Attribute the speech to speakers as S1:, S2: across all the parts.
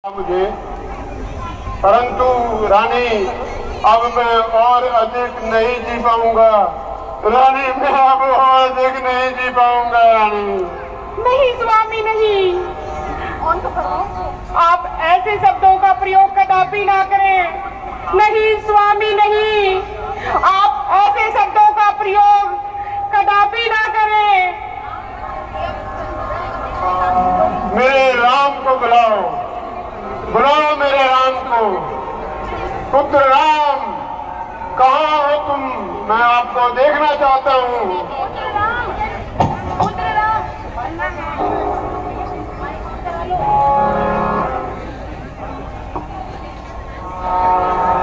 S1: मुझे, परंतु रानी अब मैं और अधिक नहीं जी पाऊंगा। रानी मैं अब और अधिक नहीं जी पाऊंगा। रानी
S2: नहीं स्वामी नहीं, आप ऐसे शब्दों का प्रयोग कदापि ना करें। नहीं स्वामी नहीं, आप ऐसे शब्दों का प्रयोग कदापि ना करें।
S1: मेरे राम को बुलाओ, बुलाओ मेरे राम को। पुत्र राम, कहाँ हो तुम? मैं आपको देखना चाहता हूँ।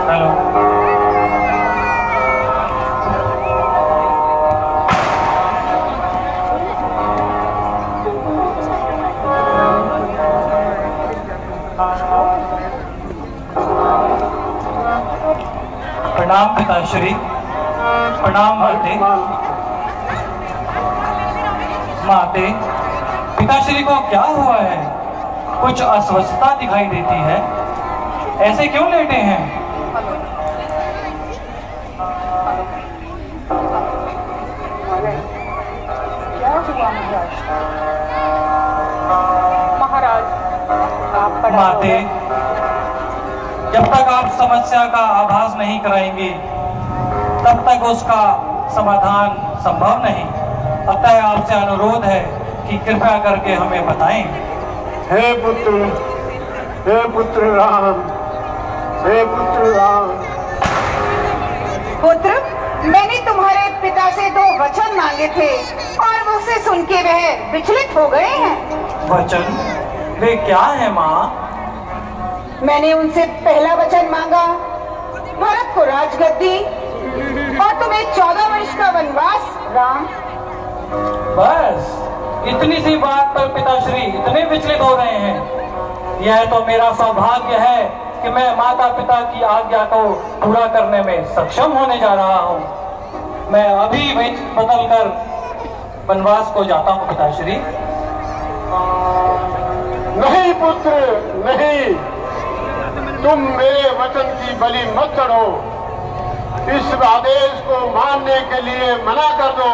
S3: हेलो, प्रणाम पिताश्री। प्रणाम माते। माते, पिताश्री को क्या हुआ है? कुछ अस्वस्थता दिखाई देती है, ऐसे क्यों लेटे हैं?
S2: महाराज,
S3: माते, जब तक आप समस्या का आभास नहीं कराएंगे तब तक उसका समाधान संभव नहीं। अतः आपसे अनुरोध है कि कृपया करके हमें बताएं।
S1: हे पुत्र राम, हे पुत्र राम।
S4: पुत्र, मैंने तुम्हारे पिता से 2 वचन मांगे थे और उसे सुन के वह विचलित हो गए हैं।
S3: वचन? वे क्या है माँ?
S4: मैंने उनसे पहला वचन मांगा भरत को राजगद्दी और तुम्हें 14 वर्ष का वनवास। राम,
S3: बस इतनी सी बात पर पिताश्री इतने विचलित हो रहे हैं। यह तो मेरा सौभाग्य है कि मैं माता पिता की आज्ञा को पूरा करने में सक्षम होने जा रहा हूँ। मैं अभी बदल कर वनवास को जाता हूँ पिताश्री।
S1: नहीं पुत्र नहीं, तुम मेरे वचन की बलि मत चढ़ो। इस आदेश को मानने के लिए मना कर दो।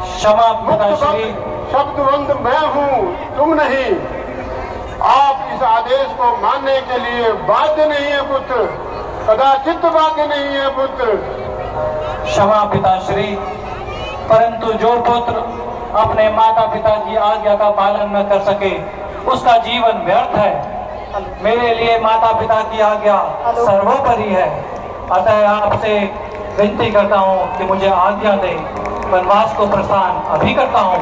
S3: क्षमा पिताश्री।
S1: शब्दवंत मैं हूँ, तुम नहीं। आप इस आदेश को मानने के लिए बाध्य नहीं है पुत्र, कदाचित बाध्य नहीं है पुत्र।
S3: क्षमा पिताश्री, परंतु जो पुत्र अपने माता पिता की आज्ञा का पालन न कर सके उसका जीवन व्यर्थ है। मेरे लिए माता पिता की आज्ञा सर्वोपरि है। अतः आपसे विनती करता हूँ कि मुझे आज्ञा दें। वनवास को प्रस्थान अभी करता हूँ।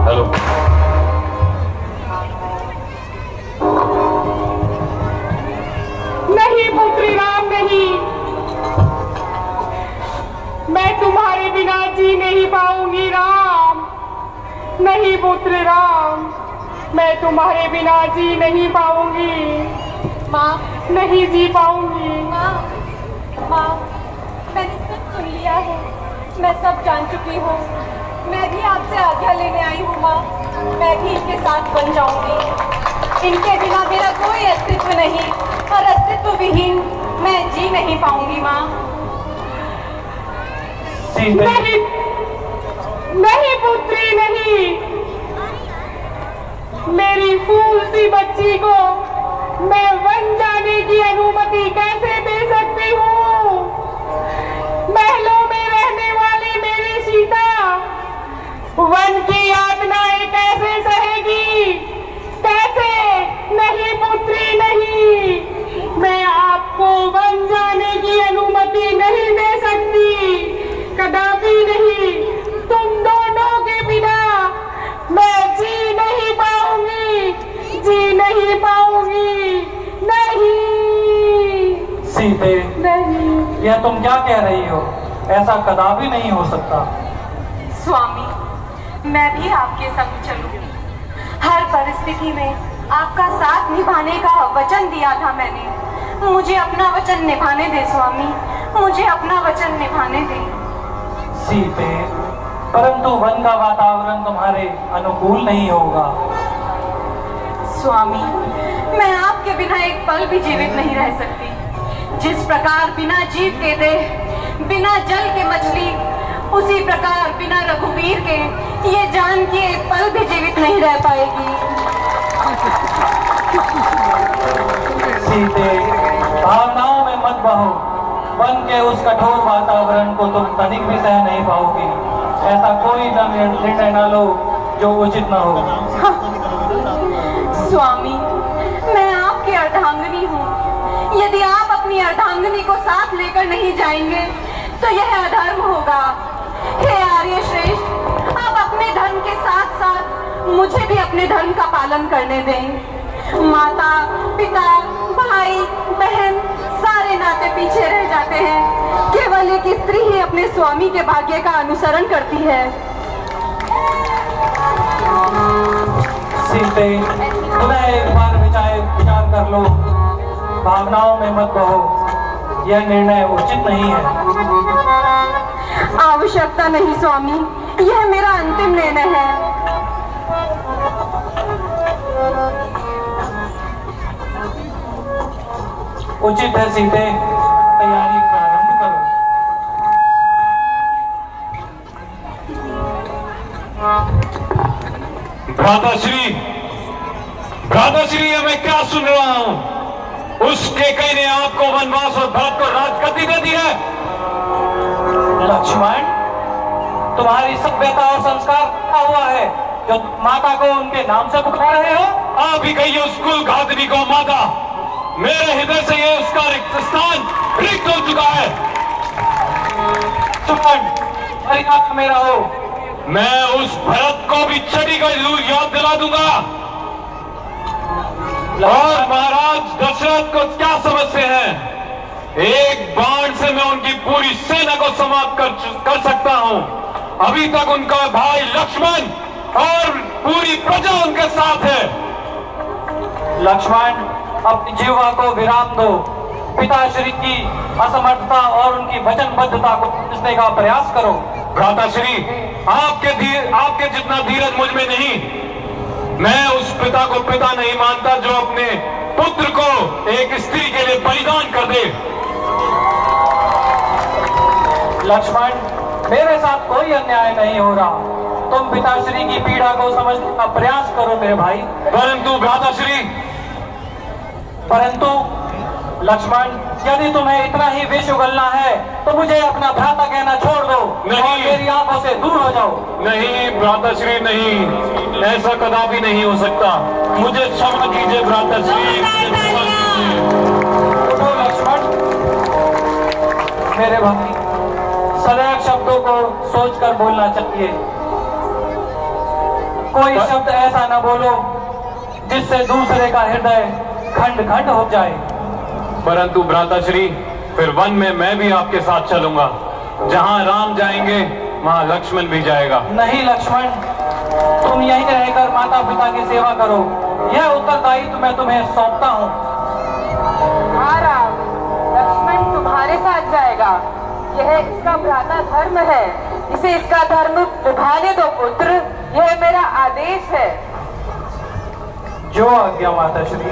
S1: हेलो।
S2: नहीं पुत्री राम नहीं, मैं तुम्हारे बिना जी नहीं पाऊंगी। राम नहीं पुत्र राम, मैं तुम्हारे बिना जी नहीं पाऊंगी।
S5: माँ,
S2: नहीं जी पाऊंगी।
S5: माँ, मैंने सब सुन लिया है, मैं सब जान चुकी हूँ। मैं भी आपसे आज्ञा लेने आई हूँ माँ। मैं भी इनके साथ बन जाऊंगी। इनके बिना मेरा कोई अस्तित्व नहीं और अस्तित्व विहीन मैं जी नहीं पाऊंगी माँ।
S2: नहीं नहीं पुत्री नहीं, मेरी फूल सी बच्ची को मैं वन जाने की अनुमति कैसे दे सकती हूँ? महलों में रहने वाली मेरी सीता वन की यातनाएं कैसे सहेगी? कैसे? नहीं पुत्री नहीं, मैं आपको वन जाने की अनुमति नहीं दे सकती, कदापि नहीं। तुम दोनों के बिना मैं जी नहीं पाऊंगी, जी नहीं पाऊंगी। नहीं
S3: सीते,
S2: नहीं।
S3: यह तुम क्या कह रही हो? ऐसा कदापि नहीं हो सकता।
S5: स्वामी, मैं भी आपके संग चलूंगी। हर परिस्थिति में आपका साथ निभाने का वचन दिया था मैंने। मुझे अपना वचन निभाने दे स्वामी, मुझे अपना वचन निभाने दे।
S3: सीते, परंतु वन का वातावरण तुम्हारे अनुकूल नहीं होगा।
S5: स्वामी, मैं आपके बिना एक पल भी जीवित नहीं रह सकती। जिस प्रकार बिना जीव के देह, बिना जल के मछली, उसी प्रकार बिना रघुवीर के ये जान की एक पल भी जीवित नहीं रह पाएगी।
S3: सीते, भावनाओं में मत बहो। वन के उस कठोर वातावरण को तुम तनिक भी सह नहीं पाओगी। ऐसा कोई निर्णय न लो जो उचित न हो।
S5: स्वामी, मैं आपकी अर्धांगिनी हूँ। यदि आप अपनी अर्धांगिनी को साथ लेकर नहीं जाएंगे तो यह अधर्म होगा। हे आर्य श्रेष्ठ, आप अपने धर्म के साथ साथ मुझे भी अपने धर्म का पालन करने दें। माता, पिता, भाई, बहन सारे नाते पीछे रह जाते हैं। केवल एक स्त्री ही अपने स्वामी के भाग्य का अनुसरण करती है।
S3: सीते, पुनः एक बार विचार कर लो। भावनाओं में मत बहो। यह निर्णय उचित नहीं है।
S5: आवश्यकता नहीं स्वामी, यह मेरा अंतिम निर्णय है।
S3: उचित है सीते, तैयारी प्रारंभ करो।
S6: भ्राताश्री, मैं क्या सुन रहा हूं? उसके कई ने आपको वनवास और भरत को राजगद्दी दे दी है।
S3: लक्ष्मण, तुम्हारी सभ्यता और संस्कार क्या हुआ है जो माता को उनके नाम से पुकार रहे हो?
S6: आप ही कहिए उस कुल घातनी को माता। मेरे हृदय से ये उसका रिक्त स्थान रिक्त हो चुका है।
S3: सुमन, मेरा हो।
S6: मैं उस भरत को भी छठी का जरूर याद दिला दूंगा। और महाराज दशरथ को क्या समझते हैं? एक बाण से मैं उनकी पूरी सेना को समाप्त कर सकता हूं। अभी तक उनका भाई लक्ष्मण और पूरी प्रजा उनके साथ है।
S3: लक्ष्मण, अपनी जीवा को विराम दो। पिताश्री की असमर्थता और उनकी वचनबद्धता को समझने का प्रयास करो।
S6: भ्राताश्री, आपके जितना धीरज मुझ में नहीं। मैं उस पिता को पिता नहीं मानता जो अपने पुत्र को एक स्त्री के लिए बलिदान कर दे।
S3: लक्ष्मण, मेरे साथ कोई अन्याय नहीं हो रहा। तुम पिताश्री की पीड़ा को समझने का प्रयास करो मेरे भाई।
S6: परंतु भ्राताश्री,
S3: परंतु लक्ष्मण, यदि तुम्हें इतना ही विष उगलना है तो मुझे अपना भ्राता कहना छोड़ दो।
S6: नहीं,
S3: और मेरी आंखों से दूर हो जाओ।
S6: नहीं भ्राताश्री, नहीं, ऐसा कदापि नहीं हो सकता। मुझे क्षमा कीजिए भ्राताश्री।
S3: उठो लक्ष्मण। मेरे भाई, सदैव शब्दों को सोचकर बोलना चाहिए। कोई शब्द ऐसा न बोलो जिससे दूसरे का हृदय खंड खंड हो जाए।
S6: परंतु भ्राताश्री, फिर वन में मैं भी आपके साथ चलूंगा। जहां राम जाएंगे वहां लक्ष्मण भी जाएगा।
S3: नहीं लक्ष्मण, तुम यहीं रहकर माता पिता की सेवा करो। यह उत्तरदायित्व मैं तुम्हें सौंपता हूँ।
S4: हाँ राम, लक्ष्मण तुम्हारे साथ जाएगा। यह इसका भ्राता धर्म है। इसे इसका धर्म निभाने दो पुत्र। यह मेरा आदेश है।
S3: जो आज्ञा माता श्री।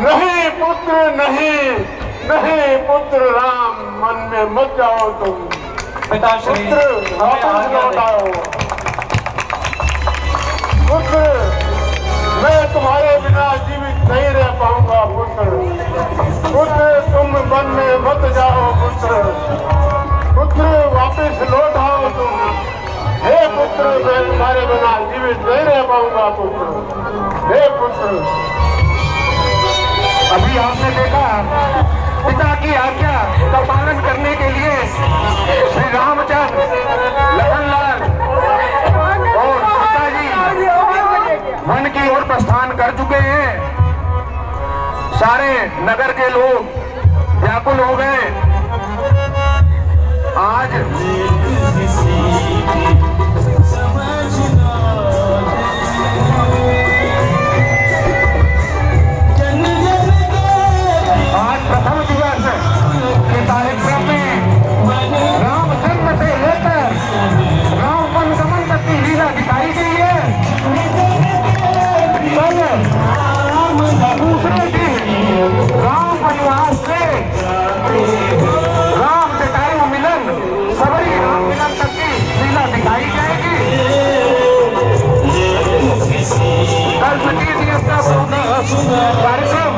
S1: नहीं पुत्र, नहीं पुत्र राम, मन में मत जाओ तुम।
S3: पिताश्री,
S1: पुत्र वापस लौट आओ। पुत्र, मैं तुम्हारे बिना जीवित नहीं रह पाऊंगा। पुत्र, तुम वन में मत जाओ। पुत्र, वापस लौट आओ तुम। हे पुत्र, मैं तुम्हारे बिना जीवित नहीं रह पाऊंगा। पुत्र, हे पुत्र। अभी आपने देखा पिता की आज्ञा का पालन करने के लिए श्री रामचंद्र, लखनलाल और सीता जी वन की ओर प्रस्थान कर चुके हैं। सारे नगर के लोग व्याकुल हो गए। आज प्रथम दिवस के कार्यक्रम में राम जन्म से लेकर राम वन गमन तक की लीला दिखाई गई है। दूसरे दिन राम वनवास से राम जटायु मिलन, सबरी राम मिलन तक की लीला दिखाई जाएगी। कल 25 दिवस का कार्यक्रम